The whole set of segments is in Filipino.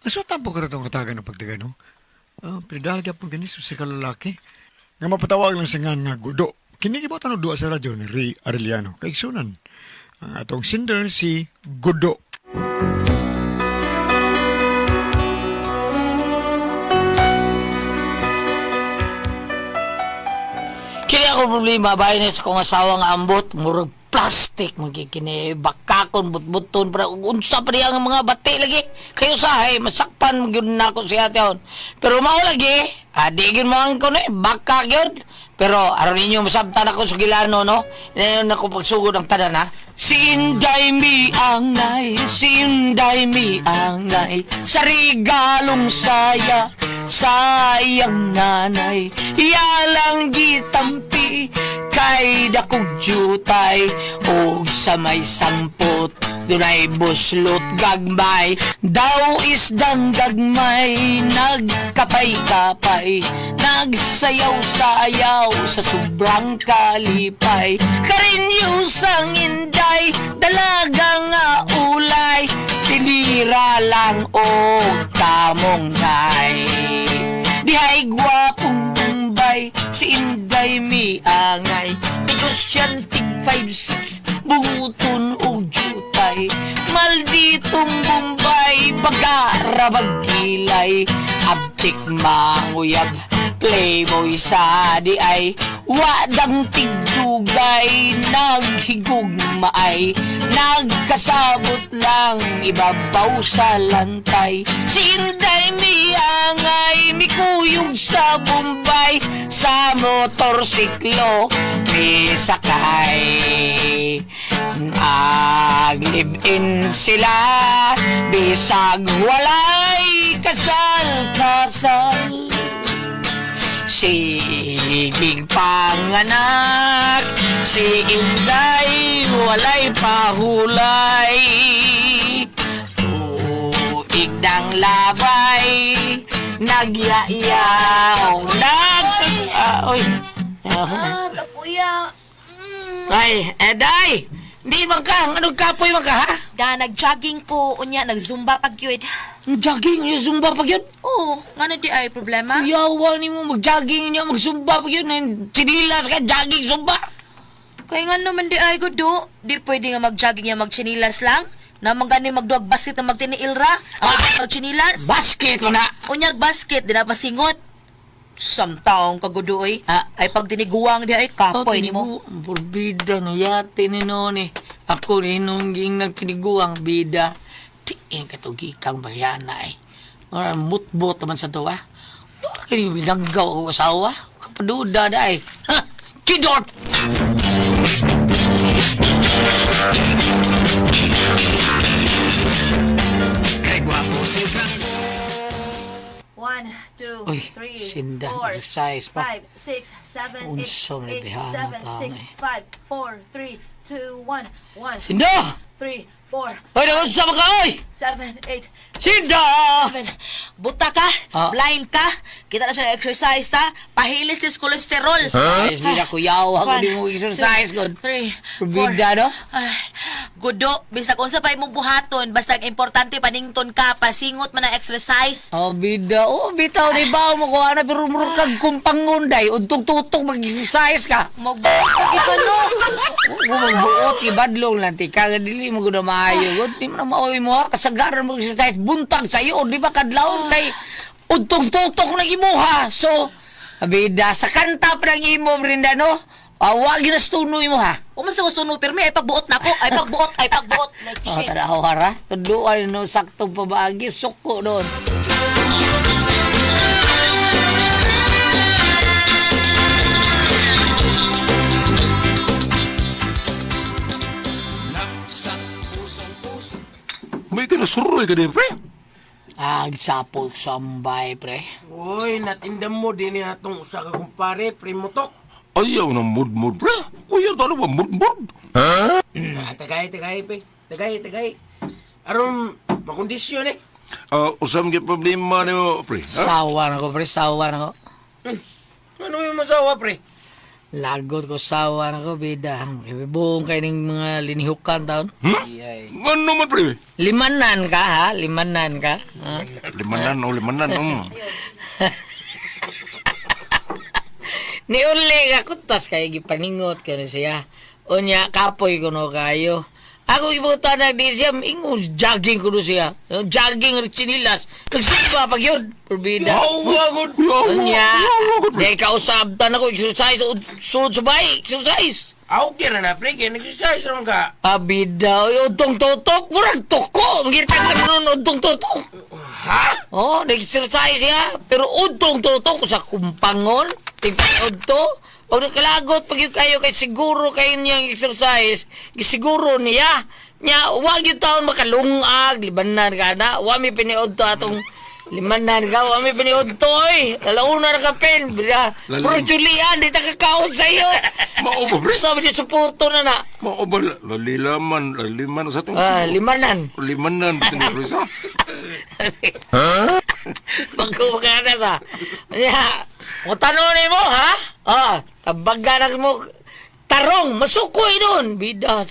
Aso tampo ka rin itong katagan ng pagtagano. Pinadahagya po ganis sa kalalaki. Nga mapatawag lang sa nga gudo. Kinikibotan o duwa sa radyo ni Ray Arellano. Kaigsunan. Ang atong sinder si Gudo. Kini ako problema bahay na sa kong asawa nga ambot, murag plastic magkikini bakakon butbuton para unsa pa diya nga mga bati lagi kayo sahay masakpan gyud nako siya taon pero mao lagi di gyud mo ang kuno baka gyud pero aron ninyo masabtan ako sugilano no inayon nako pagsugod ang tanan ha. Si Inday mi angay, si Inday mi angay, sa regalong saya, sayang nanay, yalang gitampi, kay dakog jutay, o sa may sampot, dunay buslot gagmay, daw isdang gagmay, nagkapay-kapay, nagsayaw-sayaw sa sobrang kalipay, karinyusang inday, dalaga nga ulay, tinira lang o tamong ngay. Dihay gwapong Bombay, si Inday mi angay, negosyan tig 5-6, bunguton o jutay, malditong Bombay, bagara bagilay, abtik manguyab, playboy sa di ay, wadang tigdugay, naghigugmaay, nagkasabot lang, ibabaw sa lantay, si Inday mi angay, mikuyog sa Bombay, sa motorsiklo, may sakay, nag-live-in sila, bisag walay, kasal-kasal. Sigig panganak, si Inday walay pahulay, tuig ng labay, nagyayaw, oy. Kapuya. Ay, Eday, di man ka, anong kapoy man ka, ha? Nag-jogging ko, unya, nag-zumba pag yun. Jogging, yung zumba pag yun? Oo, nga na di ay problema. Yawa ni mo, mag-jogging niya, mag-zumba pag yun, sinilas ka, jogging, zumba. Kaya nga naman di ay gudo, di pwede nga mag-jogging niya, mag-chinilas lang. Naman gani magduwag basket na magtiniilra, mag-chinilas. Basket mo na. Unyag basket, di na pasingot. Samtaong kagudoy. Ay pag tiniguang di ay kapoy ni mo. Bida no, yate ni noon eh. Ako rin nung nagtiniguang bida. Tiin katugikang bayana eh. Mutbot naman sa to ah. Bakit yung binanggaw ako asawa? Kapaduda da eh. Ha! Kidot! Kay guwapo si Frank. 1, 2, Uy, 3, sinda, 4, size pa. 5, 6, 7, Unsa man 8, bihana 7, tao 6, eh. 5, 4, 3, 2, 1, 1, Sinda! 3, 4, Hoy, nakunsa mo ka, oy! 7, 8, Sinda! 7. Buta ka, blind ka, kita na siya exercise ta, pahilis tis kolesterol. Size, bida kuyaw. Ako di mo exercise, God. 3, 4. Bida, no? Gudo, bisag unsa pa imong buhaton, basta ang importante panington ka, pasingot man ang exercise. Oh, bida. Oh, bitaw ni ba mo ko ana pero murag kag kumpangunday. Untog-tutok mag-exercise ka. Magbuhat ka kita no. Kung magbuot, ibadlong lang. Tika, dili mo guna maayo. God, di mo na maoy mo ha. Kasagaran mo exercise. Buntag sa'yo. Di ba kadlawon kay untog-tutok na imuha. So, bida, sa kanta pa ng imo, Brinda, no? Wag na stunoy mo ha. Uman sa gusto no, pirmi, ay pagbuot na ko. Ay pagbuot. Like Oh, shit. tanaw hara. Tuduan no, saktong pabagi. Suko doon. May ka nasuroy ka din, pre. Agsapol sambay, pre. Uy, natindam mo din niya itong usa ka kumpare, primotok. Ayaw ng mood-mood, pre. Kuya, talo ba mood-mood? Tagay, pe. Tagay. Aron, makondisyon eh. Usam ka problema niyo, pre. Ha? Sawa na ko, pre. Sawa na ko. Ano yung masawa, pre? Lagot ko sawa na ko, bida. Buong kayo ng mga linihukan taon. Ano man, pre? Limanan ka, ha? Limanan ka. Ha? Limanan. Niuli ka kutas kayo gipaningot ka na siya. Unya, kapoy ko no kayo. Ako ibuta na di siya, ingon, jogging ko no siya. Jogging, chinilas. Nagsimba pag yun. Purbida. Unya, di kausabtan ako, exercise, suod sa bahay, exercise. Okay na pre, kaya nag-exercise naman ka. Abida, udtong totok, murag toko. Magkita ka nun, udtong totok. Ha? Oh, nag-exercise siya. Pero udtong totok sa kumpangon. Tingnan udto. O nakalagot pag yung kayo kay siguro kayo niyang exercise, siguro niya. Nya, wag yung taon makalungag, libanan ka na. Wami piniod to atong limanan ka, wami piniod to eh. Lalauna na ka pen. Puro Julian, di takakaon sa iyo. Mao ba, pre? Sabi niya sa puto na. Mao ba, laliman sa itong Limanan. limanan, pre, sa? Magkumakanas ha. O tanonin mo ha? Tabagan mo. Tarong, masukoy nun. Bida,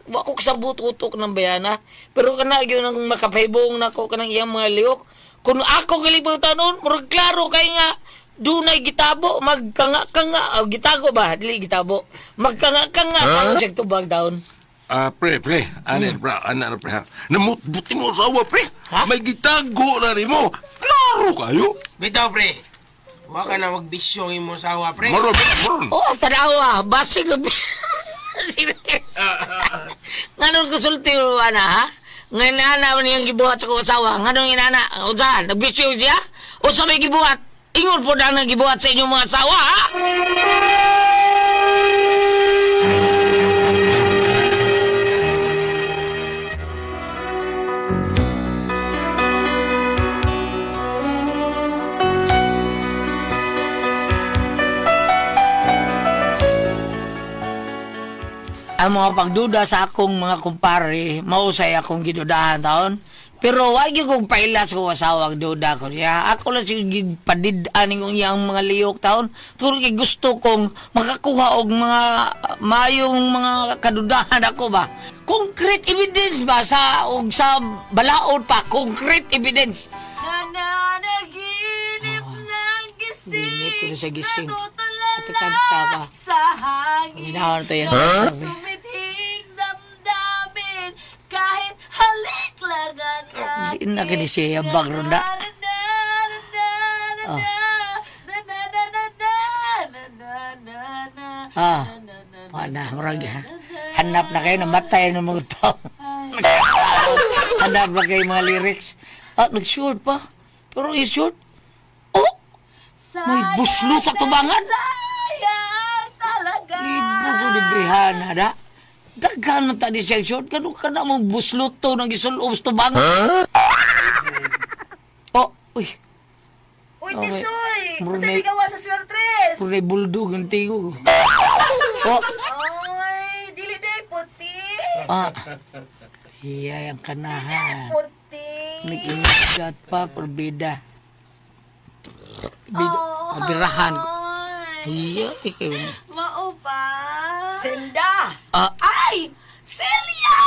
wako sa bututok ng bayana. Pero kana yun ang makapaibong na ko kanang iyang mga liyok. Kung ako kalibutan nun, murag klaro kay nga, dunay gitabo, magkanga-kanga, gitago ba? Dili gitabo. Magkanga-kanga, check to bag down. Pre, anak na pre ha. Namutbuti mo asawa, pre. Ha? May gitago na rin mo. Klaro kayo. Bitaw pre, baka na magbisyo ang imong sawa pre. Maron. Oh, tanawa, basig na. Ngayon ko sulti mo na ha? Ngayon na niyang gibuhat sa kong asawa. Ngayon inana, usahan, nagbisyo siya? O sa may gibuhat? Ingon po na nang gibuhat sa inyong mga asawa, ha? Ang mga pagduda sa akong mga kumpare, mausay akong gidudahan taon. Pero wag yung kong pailas ko asawang duda ko niya. Ako lang sige padidanin kong iyang mga liyok taon. Turo kay gusto kong makakuha og mga mayong mga kadudahan ako ba. Concrete evidence ba sa og sa balaod pa, concrete evidence. Nananaginip ng gising. Limit ko na sa gising. Natutulala Kanta pa. sa hangin. Minahan to yan. Sumithing damdamin kahit halik lang ang Di na kini siya bagronda. Wala, marag. Hanap na kayo, namatay ng mga tao. Hanap na kayo mga lyrics. Nag-short pa. Pero yung short, may buslo sa tubangan. Sayang talaga. Libo ko librihan, ada. Daghan man tadi siya short. Kano ka na mong buslo to ng isulob sa tubangan. Uy. Uy, Okay. Tisoy! Brunei. Kasi di gawa sa swertres! Puro na buldog ang tigo. Ay, dili day puti! Iya yang kanahan. Puti! Nag-ingat pa, perbeda. Birahan. Iya, ikaw. Mao pa! Senda! Ay! Celia!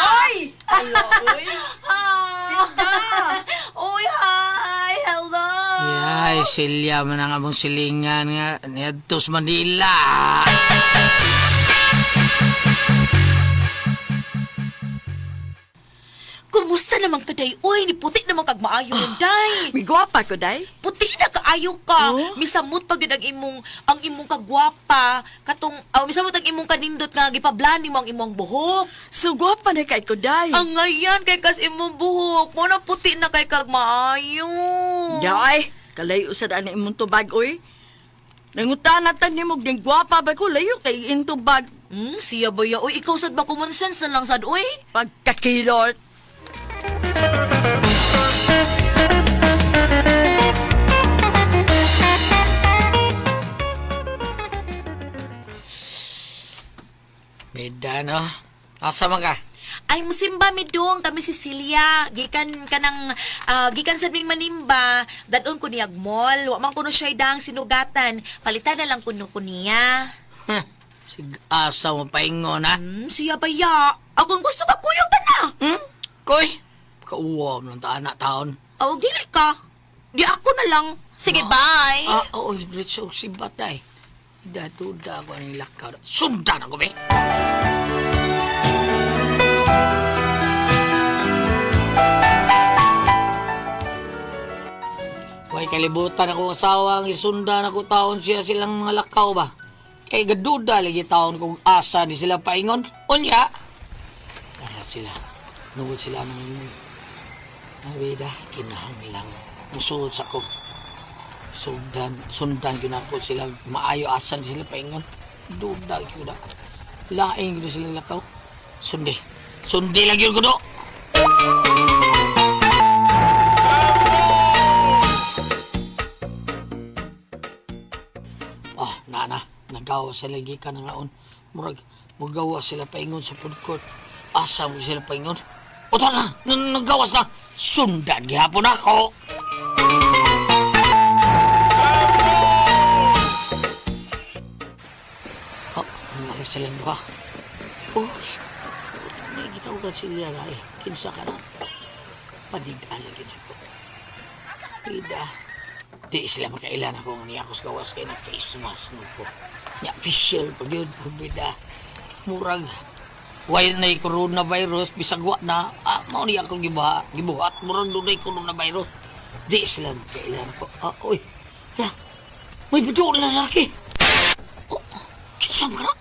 Ay! Hello! Senda! Uy, hi! Hello! Ay, Celia, man ang among silingan nga. Niadtos Manila. Kumusta naman ka, day? Uy, ni puti naman kag maayo yun, day! May gwapa ko, day. Puti na kaayo ka. Oh? Misamot pag yun ang imong kagwapa. Katong, misamot ang imong kanindot nga gipablani mo ang imong buhok. So, gwapa na kay ko, day. Ang ngayon kay kas imong buhok. Mo na puti na kay kag maayo. Day, kalayo sa daan na imong tubag, oy. Nangutanatan ni mo, din gwapa ba ko, layo kay intubag. Siya ba ya? Uy, ikaw sad ba common sense na lang sad, uy? Pagkakilot. Beda, no? Asa man ka? Ay, musimba mi dong, kami si Celia. Gikan sa ming manimba, dadon ko niyag mall. Wa man kuno siya idang sinugatan. Palitan na lang kuno ko niya. Sig asa mo paingon, ha? Siya ba ya? Akong gusto ka kuyog ta na. Koy, kauwam ng anak taon. Oh, dili ka. Di ako na lang. Sige, bye. Oo, diretso si Batay. Daduda ko ang lakaw. Sundan ako, be. Way kalibutan ako asawa ang isundan ako taon siya silang mga lakaw ba? Kay gaduda lagi taon kung asa di sila paingon. Unya. Para sila. Nungod sila ng abida kinahanglang musuod sa ko. Sundan yun ako sila maayo asa di sila paingon. Duda yun na. Laing yun sila lakaw. Sundi lagi yun ko do. Nagawa sila gikan na ngaon. Murag, magawa sila paingon sa food court. Asa mo sila paingon. Oto na, nagawas na. Sundan gihapon ako. Oh, nari silang duha. Uy, may gitawagan sila na eh. Kinsa ka na. Padigdaan lagi na ako. Pida. Di sila makailan ako niya ako sa gawas kaya na-face mask mo po. Ya, official pag yun, pabida. Murag, while na coronavirus, bisag wa na, mao niya ako gibuhat. Murag doon na coronavirus. Di sila makailan ako. Uy, hala, may bidyo na lalaki. Oh, kinsam ka na?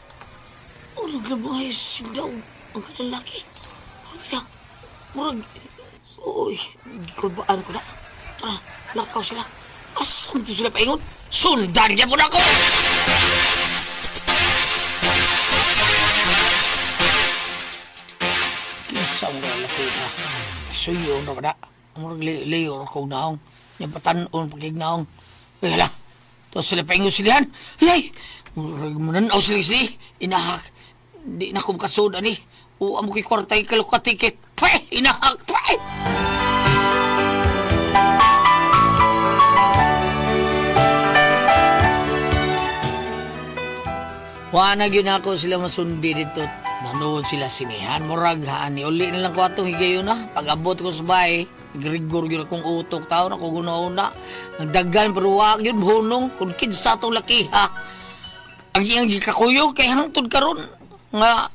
Naglabuhay sindaw ang lalaki. Pabida, murag, uy, gikulbaan ko na. Tara, lakaw sila. Asam di sila paingon? Sundan niya mo na ako! Kisang lalaki na. Suyo na ba na? Amurag layor kong naong. Yung patanon pagignaong. Ay hala. Ito sila paingon silihan. Ay! Murag mananaw sila sila. Inahak. Di na kong kasoda ni. O amo ko'y kwartay kalukatikit. Pweh! Inahak! Pweh! Wana gyud ako sila masundi dito. Nanood sila sinihan. Murag ni uli na lang ko atong higayon na. Pag-abot ko sa bahay, grigor yun akong utok tao na kung una-una. Nagdagan pero wag yun hunong. Kung kinsa itong laki ha. Ang iyang gikakuyog kay hangtod karon nga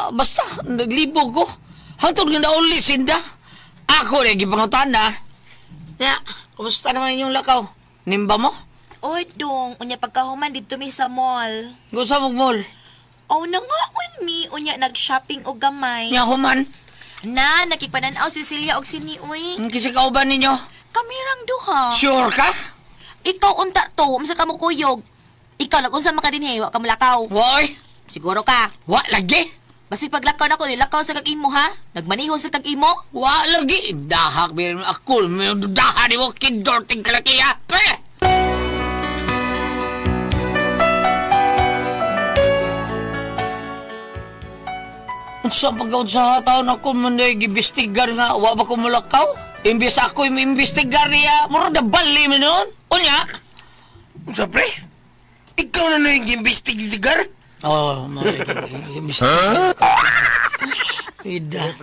basta naglibog ko. Hangtod nga nauli sinda. Ako na gipangutan na. Ya, kumusta naman inyong lakaw? Nimba mo? Oy, dong, unya pagkahuman dito mi sa mall. Gusto mong mall? Oh, nangakon mi, unya nag-shopping og gamay. Nya human? Na, nakipanaw si Celia og si Niuy. Kasi kauban ninyo? Kamirang duha. Sure ka? Ikaw unta to, masa ka mo kuyog. Ikaw, nagunsa makadinhe, wa ka malakaw. Woy! Siguro ka. Wa lagi? Basi paglakaw na ko, nilakaw sa kag-imo ha? Nagmaniho sa kag-imo? Wa lagi. Dahak bilang ako. May dahan mo kidorting kalaki ha. Pre! Sa pagkawad sa taon ako man gibistigar nga, wa ba ko malakaw? Imbis ako imbestigar niya, mura na bali mo noon. Unya? Unsa pre? Ikaw na na yung imbestigar? Oo, imbestigar. Ida.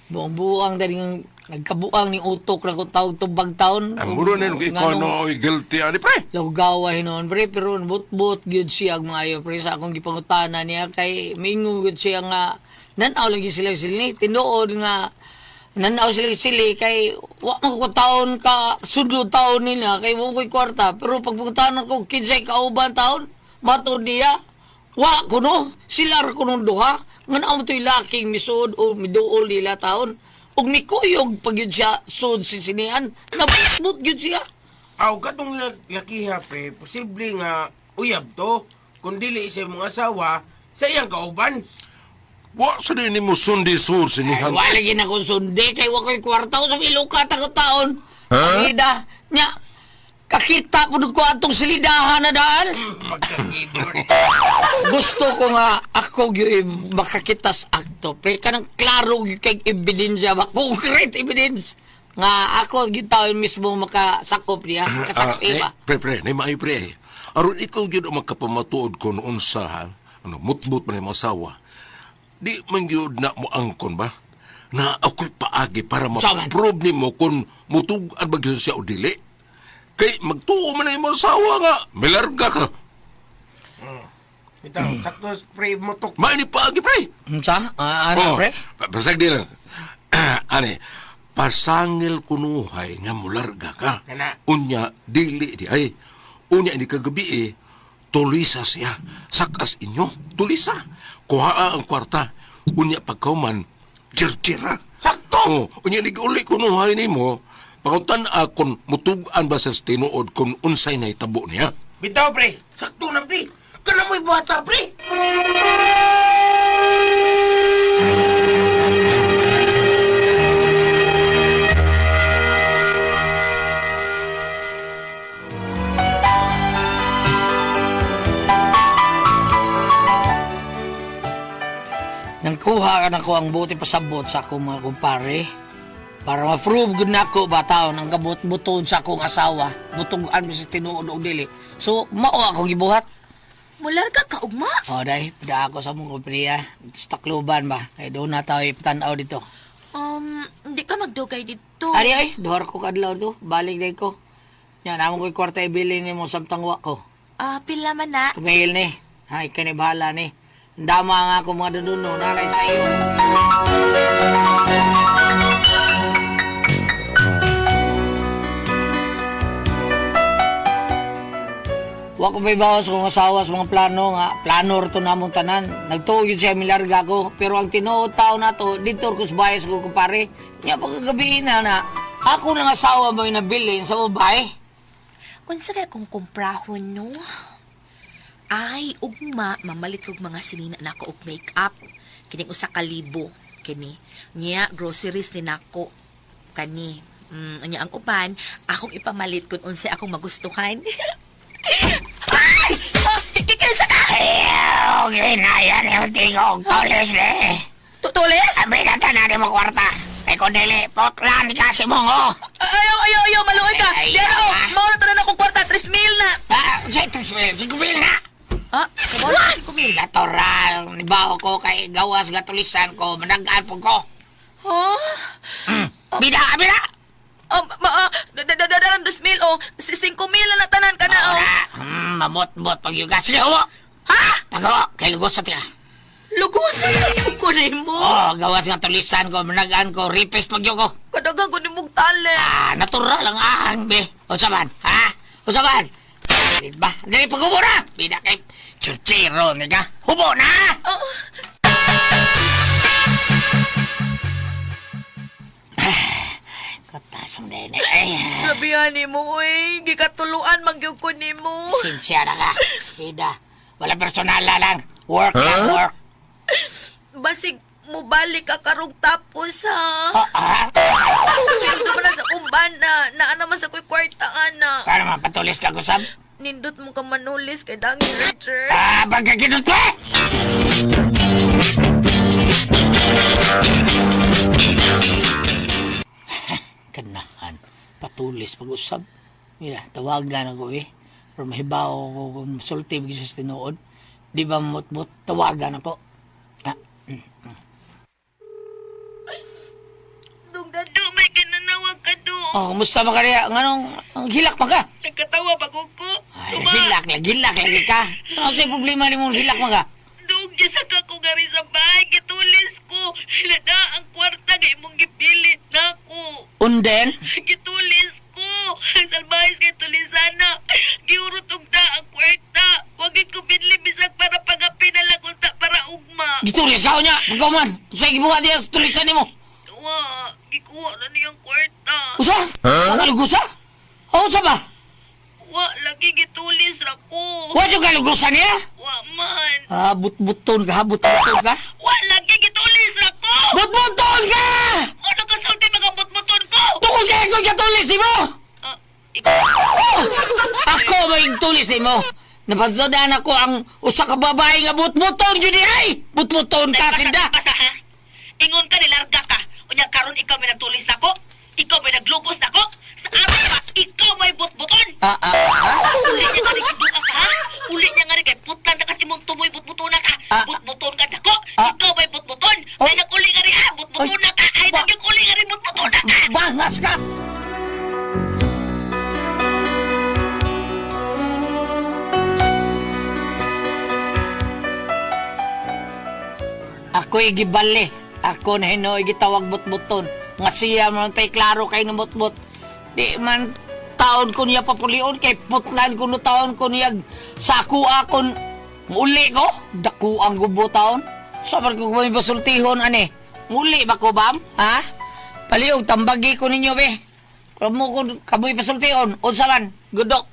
Buang-buang dari ng nagkabuang ni utok na kung tawag tubag taon. Ang muro na yung ikaw no, guilty ani pre. Lawgaway noon, pre, pero but gyud siya ang mga ayo, pre, sa akong gipangutana niya, kay mingo gyud siya nga, nanaw lagi sila ni, tinuod nga, nanaw sila kay, wak mo taon ka, sundod taon nila, kay mo ko'y kwarta, pero pagpagutanan ko, kinsay kauban taon, matod niya, wak ko no, sila ko nung duha, nga na to'y laking misod o miduol nila taon, ug mikuyog pag yun siya sud sinihan, nabut yun siya. Aw, katong lakiha pre, posible nga uyab to, kung dili sa mga asawa, sa iyang kauban. Wa sa din mo sundi sur sinihan. Wala lagi na kong sundi, kay wako'y kwarta ko sa ilukat ako taon. Ida, nya, Kakita po ko atong silidahan na daan. Magkakidor. Gusto ko nga ako yung makakitas akto. Pre, kanang klaro yung kay ebidensya ba? Concrete evidence. Nga ako gitawin mismo makasakop niya. Kasaksi ba? Pre, na maayo pre. Aron ikaw yun ang makapamatuod ko noon sa, mutbut man yung masawa. Di man yun na mo angkon ba? Na ako'y paagi para Saman. ma-prove ni mo kung mutugan ba yun siya o dili. Kay magtuo man na yung masawa nga. May larga ka. Ito, sakto spray motok. Maini paagi pre. Sa? Ano, pre? Pasag di lang. Ani, pasangil kunuhay nga mularga ka. Kana. Unya, dili di ay. Unya, ini kagabi tulisa siya. Sakas inyo, tulisa. Kuhaa ang kwarta. Unya, pagkauman, jirjira. Sakto! Unya, uli kunuhay ni mo. Pangutan akon mutugan ba sa tinuod kung unsay na itabo niya. Bitaw, pre. Sakto na, pre. Kala mo'y bata, pre. Nangkuha ka na ko ang buti pasabot sa akong mga kumpare. Para ma-prove good na ako ba tao nang kabut-buton sa akong asawa. Butugan mo sa tinuod o dili. So, mao ako gibuhat. Mular ka kaugma. O, dahi, pada ako sa mong kumpariya. Sa Tacloban ba? Kaya doon na tayo ipatanaw dito. Hindi ka magdugay dito. Ari ay, duhar ko kadlaw to. Balik day ko. Yan, amon ko'y kwarta ibili ni mo samtangwa ko. Pila man na. Kumihil ni. Ay, kanibahala ni. Dama nga ako mga daduno. Nakay sa iyo. Wa ko may bawas kong asawa sa mga plano nga. Planor to namong tanan. Nagtuog yun siya milarga ko. Pero ang tinuod tao na to, dito ko sa bayas ko kupare. Nga pagkagabihin na ako ng asawa mo yung nabilin sa babae. Kung sa kong kumprahon, no? Ay, ugma, mamalit kong mga sinina na ako og make-up. Kining usa ka libo. Kini. Niya, groceries ni nako. Kani. Anya ang uban, akong ipamalit kung unsay akong magustuhan. Ay! Kikisa ka! Okay na yan yung tingog. Tulis eh. Tutulis? Sabi na tanan mo kwarta. Ay ko dili, potlan di kasi mo ngo. Ayaw, maluoy ka! Ay, Diyan ako! ah. Mauna tanan akong kwarta, 3,000 na! Say, 3,000 na. Kamola, 5,000. Natural. Nibaw ko kay gawas gatulisan ko. Managaan po ko. Bida. Dadalang 2,000 o 5,000 na tanan ka na o. Ora, mamot-bot pag yuga. Sige, huwo. Ha? Pagawa, kay lugos sa tira. Lugusan sa iyo ko na mo. Gawas nga tulisan ko. Managaan ko. Ripis pag yugo. Kadagang ko ni mong tali. Natural lang ang be. Usaban, ha? Usaban. Diba? Dali pag-hubo na. Bida kay churchero, nga. Hubo na! Katas mo din eh. Sabihan ni mo, uy. Gikatuluan, magyug ko ni mo. Sinsya na ka. Bida. Wala personal lang. Work lang, work. Basig mo balik ka karong tapos, ha? Sweldo mo na sa kumban na naman sa kuy kwartaan na. Para mapatulis ka, Gusab. Nindot mo ka manulis kay Dangi Richard. Pagkakinot ko eh! Kanahan. Patulis pag-usab. Mira, tawagan ako eh. Pero mahibaw ko kung masulti bigis sa tinuod. Di ba mut-mut, tawagan ako. Dugdado, may kinanawag ka do. Kumusta ba kaya? Ang hilak pa ka? Nagkatawa bago ko. Ay, hilak lagi ka. Ano sa'yo problema ni mong hilak mga? Dug, gisa ka ko gari sa bahay. Gitulis ko. Hinada ang kwarta kay mong gipilit na ko. Unden? Gitulis ko. Salbahis kay tulisana. Giurot ugda ang kwarta. Wagit ko binli bisag para pagapin na lang unta para ugma. Gitulis ka o niya. Magkaman. Sa'yo gibuha diya sa tulisan ni mo. Wa, gikuha na niyang kwarta. Usa? Makalugusa? Usa ba? Wa, lagi gitulis ra ko. Wa yung kalugusan niya? Wa man. But-buton ka? But-buton ka? Wa, lagi gitulis ra ko. But-buton ka! Ano ka sulti mga butbuton ko? Tukol ka kung katulis mo! Oh, ako may tulis ni mo. Napagdodaan ako ang usa ka babae nga but-buton yun ay! But-buton ka, sinda! Basa ha? Ingon ka nilarga ka. Unya karon ikaw may nagtulis nako. Ikaw may naglugos nako. Sa amin ba, ikaw may butbuton. Uli niya nga rin kiduka ka ha? Uli niya nga rin kay putlan na kasi mong tumoy butbuton na ka. Butbuton ka nako. Ikaw may butbuton. Ay nag-uli nga rin ha. Butbuton na ka. Ay nag-uli nga rin butbuton na ka. Bangas ka! Ako'y gibali. Ako na hinoy gitawag butbuton. Nga siya man tay klaro kay ng butbut. Di man taon ko niya papulion kay putlan ko no taon ko niya sa ako akon muli ko. Daku ang gubo taon. Sabar ko may basultihon ani. Muli ba ko bam? Ha? Paliog tambagi ko ninyo be. Kamu ko kamoy pasultihon. Unsa man? Gudok.